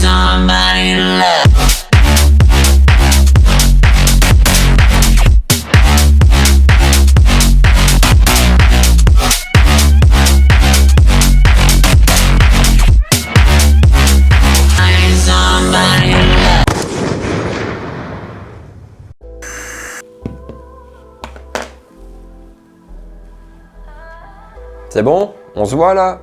somebody love. C'est bon? On se voit là?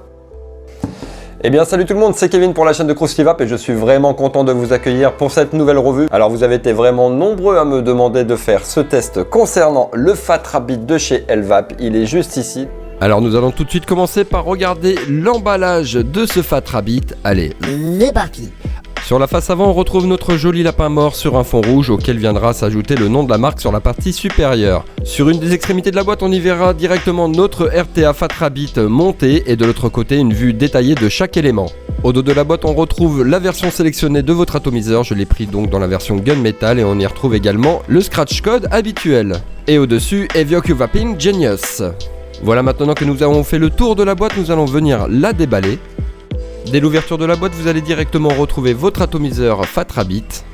Eh bien salut tout le monde, c'est Kevin pour la chaîne de CrossFitVap et je suis vraiment content de vous accueillir pour cette nouvelle revue. Alors vous avez été vraiment nombreux à me demander de faire ce test concernant le Fat Rabbit de chez Elvap, il est juste ici. Alors nous allons tout de suite commencer par regarder l'emballage de ce Fat Rabbit. Allez, c'est parti. sur la face avant, on retrouve notre joli lapin mort sur un fond rouge auquel viendra s'ajouter le nom de la marque sur la partie supérieure. Sur une des extrémités de la boîte, on y verra directement notre RTA Fat Rabbit monté et de l'autre côté une vue détaillée de chaque élément. Au dos de la boîte, on retrouve la version sélectionnée de votre atomiseur, je l'ai pris donc dans la version Gunmetal et on y retrouve également le scratch code habituel. Et au-dessus, Evioque Vaping Genius. Voilà, maintenant que nous avons fait le tour de la boîte, nous allons venir la déballer. Dès l'ouverture de la boîte, vous allez directement retrouver votre atomiseur Fat Rabbit.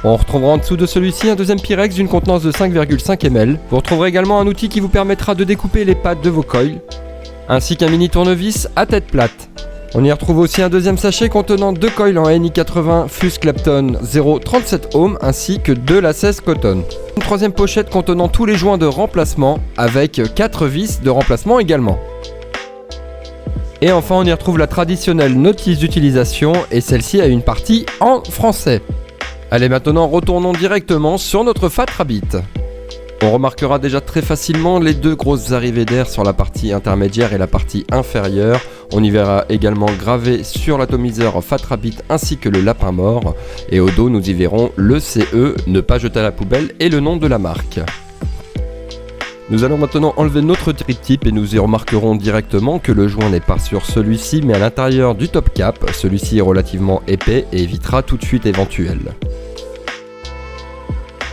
On retrouvera en dessous de celui-ci un deuxième Pyrex d'une contenance de 5,5 ml. Vous retrouverez également un outil qui vous permettra de découper les pattes de vos coils, ainsi qu'un mini tournevis à tête plate. On y retrouve aussi un deuxième sachet contenant 2 coils en NI80 Fuse Clapton 0,37 ohm ainsi que 2 lacets Cotton. Une troisième pochette contenant tous les joints de remplacement avec 4 vis de remplacement également. Et enfin, on y retrouve la traditionnelle notice d'utilisation et celle-ci a une partie en français. Allez, maintenant retournons directement sur notre Fat Rabbit. On remarquera déjà très facilement les deux grosses arrivées d'air sur la partie intermédiaire et la partie inférieure. On y verra également gravé sur l'atomiseur Fat Rabbit ainsi que le lapin mort. Et au dos, nous y verrons le CE, ne pas jeter à la poubelle et le nom de la marque. Nous allons maintenant enlever notre triptyque et nous y remarquerons directement que le joint n'est pas sur celui-ci mais à l'intérieur du top cap. Celui-ci est relativement épais et évitera toute fuite éventuelle.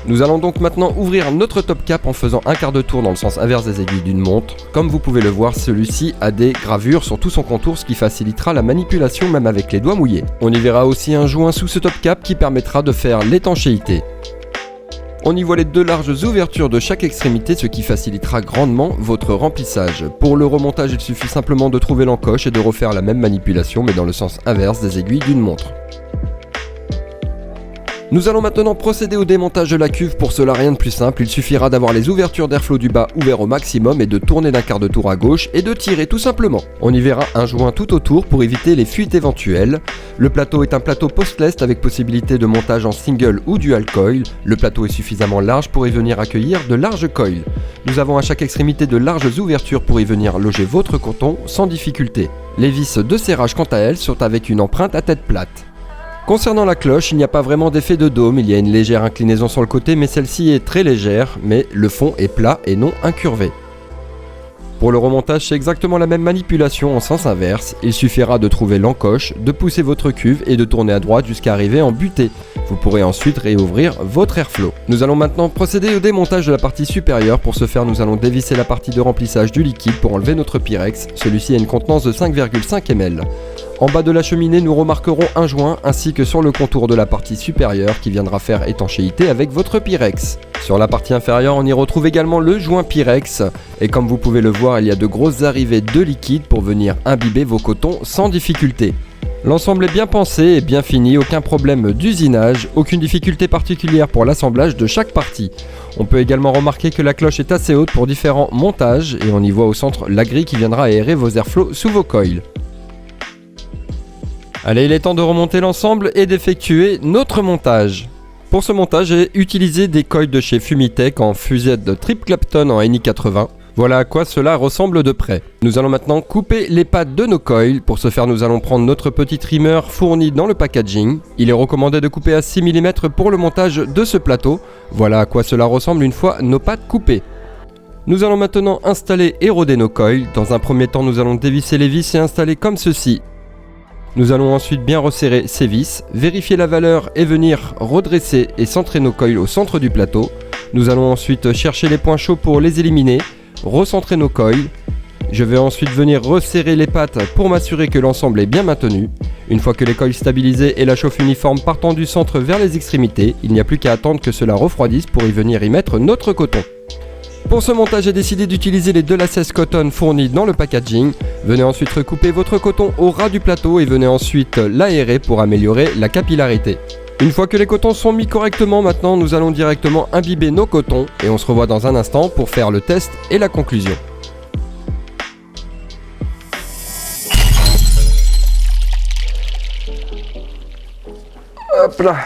Nous allons donc maintenant ouvrir notre top cap en faisant un quart de tour dans le sens inverse des aiguilles d'une montre. Comme vous pouvez le voir, celui-ci a des gravures sur tout son contour, ce qui facilitera la manipulation même avec les doigts mouillés. On y verra aussi un joint sous ce top cap qui permettra de faire l'étanchéité. On y voit les deux larges ouvertures de chaque extrémité, ce qui facilitera grandement votre remplissage. Pour le remontage, il suffit simplement de trouver l'encoche et de refaire la même manipulation mais dans le sens inverse des aiguilles d'une montre. Nous allons maintenant procéder au démontage de la cuve. Pour cela, rien de plus simple, il suffira d'avoir les ouvertures d'airflow du bas ouvertes au maximum et de tourner d'un quart de tour à gauche et de tirer tout simplement. On y verra un joint tout autour pour éviter les fuites éventuelles. Le plateau est un plateau postless avec possibilité de montage en single ou dual coil. Le plateau est suffisamment large pour y venir accueillir de larges coils. Nous avons à chaque extrémité de larges ouvertures pour y venir loger votre coton sans difficulté. Les vis de serrage quant à elles sont avec une empreinte à tête plate. Concernant la cloche, il n'y a pas vraiment d'effet de dôme, il y a une légère inclinaison sur le côté mais celle-ci est très légère, mais le fond est plat et non incurvé. Pour le remontage, c'est exactement la même manipulation en sens inverse, il suffira de trouver l'encoche, de pousser votre cuve et de tourner à droite jusqu'à arriver en butée. Vous pourrez ensuite réouvrir votre airflow. Nous allons maintenant procéder au démontage de la partie supérieure. Pour ce faire, nous allons dévisser la partie de remplissage du liquide pour enlever notre Pyrex. Celui-ci a une contenance de 5,5 ml. En bas de la cheminée, nous remarquerons un joint ainsi que sur le contour de la partie supérieure qui viendra faire étanchéité avec votre Pyrex. Sur la partie inférieure, on y retrouve également le joint Pyrex et comme vous pouvez le voir, il y a de grosses arrivées de liquide pour venir imbiber vos cotons sans difficulté. L'ensemble est bien pensé et bien fini, aucun problème d'usinage, aucune difficulté particulière pour l'assemblage de chaque partie. On peut également remarquer que la cloche est assez haute pour différents montages et on y voit au centre la grille qui viendra aérer vos airflows sous vos coils. Allez, il est temps de remonter l'ensemble et d'effectuer notre montage. Pour ce montage, j'ai utilisé des coils de chez Fumitech en fusette Trip Clapton en NI80. Voilà à quoi cela ressemble de près. Nous allons maintenant couper les pattes de nos coils. Pour ce faire, nous allons prendre notre petit trimmer fourni dans le packaging. Il est recommandé de couper à 6 mm pour le montage de ce plateau. Voilà à quoi cela ressemble une fois nos pattes coupées. Nous allons maintenant installer et roder nos coils. Dans un premier temps, nous allons dévisser les vis et installer comme ceci. Nous allons ensuite bien resserrer ces vis, vérifier la valeur et venir redresser et centrer nos coils au centre du plateau. Nous allons ensuite chercher les points chauds pour les éliminer, recentrer nos coils Je vais ensuite venir resserrer les pattes pour m'assurer que l'ensemble est bien maintenu. Une fois que les coils stabilisés et la chauffe uniforme partant du centre vers les extrémités, il n'y a plus qu'à attendre que cela refroidisse pour y venir y mettre notre coton. Pour ce montage, j'ai décidé d'utiliser les 2 lacets coton fournis dans le packaging. Venez ensuite recouper votre coton au ras du plateau et venez ensuite l'aérer pour améliorer la capillarité. Une fois que les cotons sont mis correctement, maintenant nous allons directement imbiber nos cotons et on se revoit dans un instant pour faire le test et la conclusion. Hop là.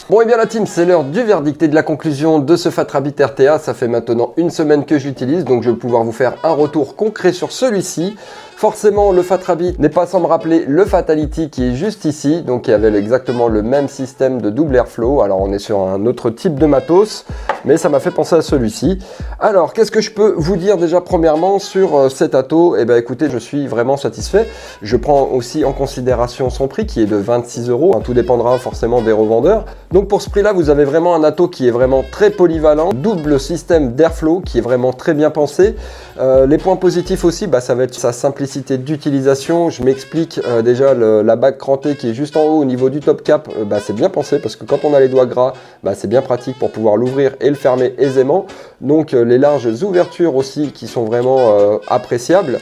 Bon et bien la team, c'est l'heure du verdict et de la conclusion de ce Fat Rabbit RTA. Ça fait maintenant une semaine que je l'utilise, donc je vais pouvoir vous faire un retour concret sur celui-ci. Forcément, le Fat Rabbit n'est pas sans me rappeler le Fatality qui est juste ici, donc qui avait exactement le même système de double airflow. Alors on est sur un autre type de matos, mais ça m'a fait penser à celui-ci. Alors, qu'est-ce que je peux vous dire déjà premièrement sur cet Ato? Eh bien écoutez, je suis vraiment satisfait. Je prends aussi en considération son prix qui est de 26 €. Tout dépendra forcément des revendeurs. Donc pour ce prix-là, vous avez vraiment un Ato qui est vraiment très polyvalent. Double système d'airflow qui est vraiment très bien pensé. Les points positifs aussi, ça va être sa simplicité d'utilisation. Je m'explique, déjà la bague crantée qui est juste en haut au niveau du top cap, c'est bien pensé parce que quand on a les doigts gras, c'est bien pratique pour pouvoir l'ouvrir et le fermer aisément. Donc les larges ouvertures aussi qui sont vraiment appréciables.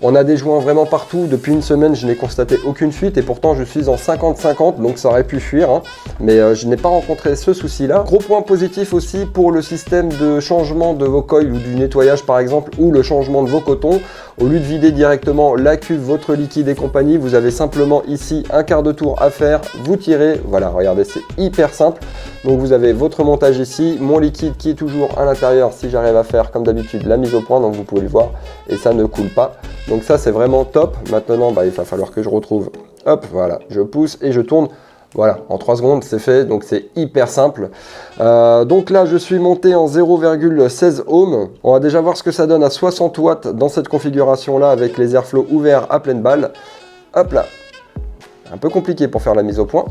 On a des joints vraiment partout. Depuis une semaine, je n'ai constaté aucune fuite et pourtant je suis en 50-50, donc ça aurait pu fuir, hein. Mais je n'ai pas rencontré ce souci-là. Gros point positif aussi pour le système de changement de vos coils ou du nettoyage par exemple, ou le changement de vos cotons. Au lieu de vider directement la cuve, votre liquide et compagnie, vous avez simplement ici un quart de tour à faire. Vous tirez, voilà, regardez, c'est hyper simple. Donc vous avez votre montage ici, mon liquide qui est toujours à l'intérieur si j'arrive à faire comme d'habitude la mise au point, donc vous pouvez le voir et ça ne coule pas. Donc ça c'est vraiment top. Maintenant il va falloir que je retrouve, hop voilà, je pousse et je tourne. Voilà, en 3 secondes c'est fait, donc c'est hyper simple. Donc là je suis monté en 0,16 ohms. On va déjà voir ce que ça donne à 60 watts dans cette configuration là avec les airflows ouverts à pleine balle. Hop là, un peu compliqué pour faire la mise au point.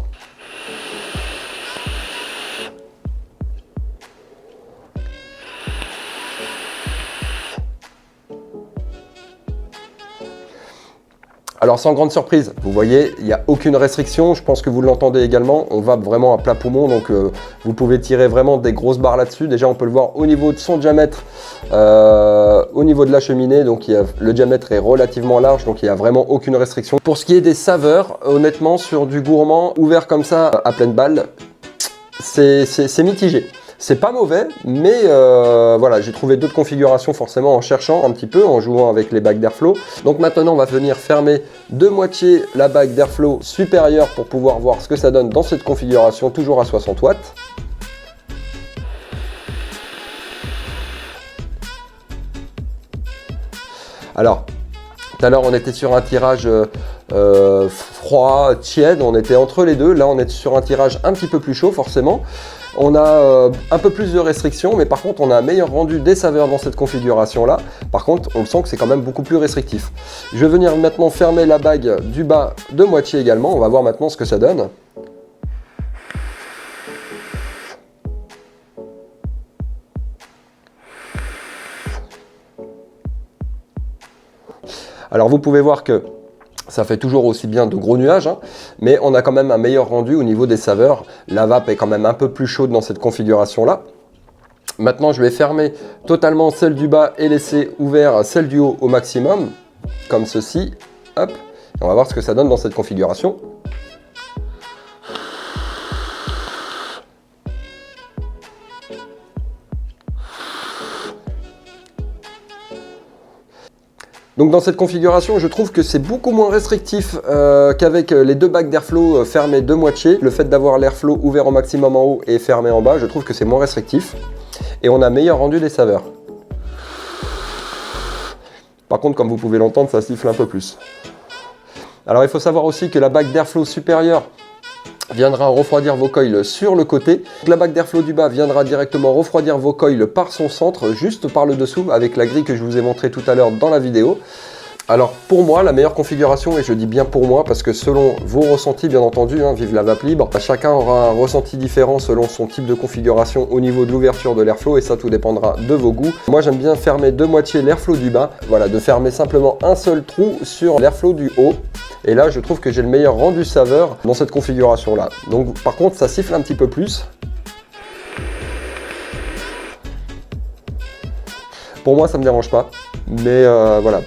Alors sans grande surprise, vous voyez, il n'y a aucune restriction, je pense que vous l'entendez également, on va vraiment à plat poumon, donc vous pouvez tirer vraiment des grosses barres là-dessus. Déjà on peut le voir au niveau de son diamètre, au niveau de la cheminée, donc le diamètre est relativement large, donc il n'y a vraiment aucune restriction. Pour ce qui est des saveurs, honnêtement sur du gourmand ouvert comme ça à pleine balle, c'est mitigé. C'est pas mauvais, mais voilà, j'ai trouvé d'autres configurations forcément en cherchant un petit peu, en jouant avec les bagues d'airflow. Donc maintenant, on va venir fermer de moitié la bague d'airflow supérieure pour pouvoir voir ce que ça donne dans cette configuration, toujours à 60 watts. Alors, tout à l'heure, on était sur un tirage froid, tiède, on était entre les deux. Là, on est sur un tirage un petit peu plus chaud, forcément. On a un peu plus de restrictions, mais par contre, on a un meilleur rendu des saveurs dans cette configuration-là. Par contre, on le sent que c'est quand même beaucoup plus restrictif. Je vais venir maintenant fermer la bague du bas de moitié également. On va voir maintenant ce que ça donne. Alors, vous pouvez voir que ça fait toujours aussi bien de gros nuages, hein, mais on a quand même un meilleur rendu au niveau des saveurs. La vape est quand même un peu plus chaude dans cette configuration-là. Maintenant, je vais fermer totalement celle du bas et laisser ouvert celle du haut au maximum, comme ceci. Hop, on va voir ce que ça donne dans cette configuration. Donc dans cette configuration, je trouve que c'est beaucoup moins restrictif qu'avec les deux bagues d'airflow fermées de moitié. Le fait d'avoir l'airflow ouvert au maximum en haut et fermé en bas, je trouve que c'est moins restrictif. Et on a meilleur rendu des saveurs. Par contre, comme vous pouvez l'entendre, ça siffle un peu plus. Alors il faut savoir aussi que la bague d'airflow supérieure viendra refroidir vos coils sur le côté. La bague d'airflow du bas viendra directement refroidir vos coils par son centre, juste par le dessous, avec la grille que je vous ai montré tout à l'heure dans la vidéo. Alors pour moi, la meilleure configuration, et je dis bien pour moi parce que selon vos ressentis bien entendu, vive la vape libre, chacun aura un ressenti différent selon son type de configuration au niveau de l'ouverture de l'airflow et ça tout dépendra de vos goûts. Moi j'aime bien fermer de moitié l'airflow du bas, voilà, de fermer simplement un seul trou sur l'airflow du haut. Et là je trouve que j'ai le meilleur rendu saveur dans cette configuration là. Donc par contre ça siffle un petit peu plus. Pour moi ça me dérange pas, mais voilà.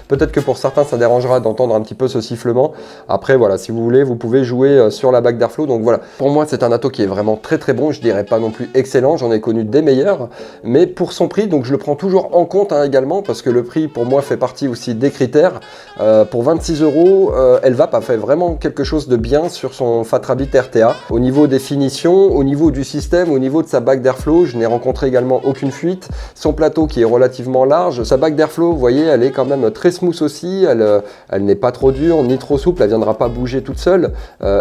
Peut-être que pour certains ça dérangera d'entendre un petit peu ce sifflement. Après voilà, si vous voulez, vous pouvez jouer sur la bague d'airflow. Donc voilà, pour moi c'est un Atto qui est vraiment très très bon. Je dirais pas non plus excellent, j'en ai connu des meilleurs. Mais pour son prix, donc je le prends toujours en compte également. Parce que le prix pour moi fait partie aussi des critères. Pour 26 €, Elvape a fait vraiment quelque chose de bien sur son Fat Rabbit RTA. Au niveau des finitions, au niveau du système, au niveau de sa bague d'airflow, je n'ai rencontré également aucune fuite. Son plateau qui est relativement large. Sa bague d'airflow, vous voyez, elle est quand même très smooth aussi, elle n'est pas trop dure ni trop souple, elle viendra pas bouger toute seule,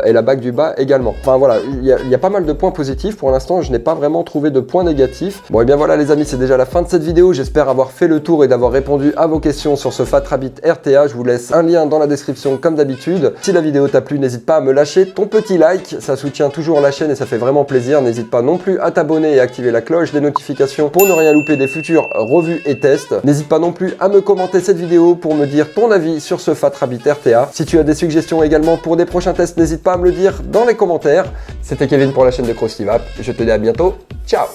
et la bague du bas également. Enfin voilà, il y a pas mal de points positifs. Pour l'instant je n'ai pas vraiment trouvé de points négatifs. Bon et bien voilà les amis, c'est déjà la fin de cette vidéo. J'espère avoir fait le tour et d'avoir répondu à vos questions sur ce Fat Rabbit RTA. Je vous laisse un lien dans la description comme d'habitude. Si la vidéo t'a plu, n'hésite pas à me lâcher ton petit like, ça soutient toujours la chaîne et ça fait vraiment plaisir. N'hésite pas non plus à t'abonner et à activer la cloche des notifications pour ne rien louper des futures revues et tests. N'hésite pas non plus à me commenter cette vidéo pour me dire ton avis sur ce Fat Rabbit RTA. Si tu as des suggestions également pour des prochains tests, n'hésite pas à me le dire dans les commentaires. C'était Kevin pour la chaîne de Krusty Vape. Je te dis à bientôt. Ciao!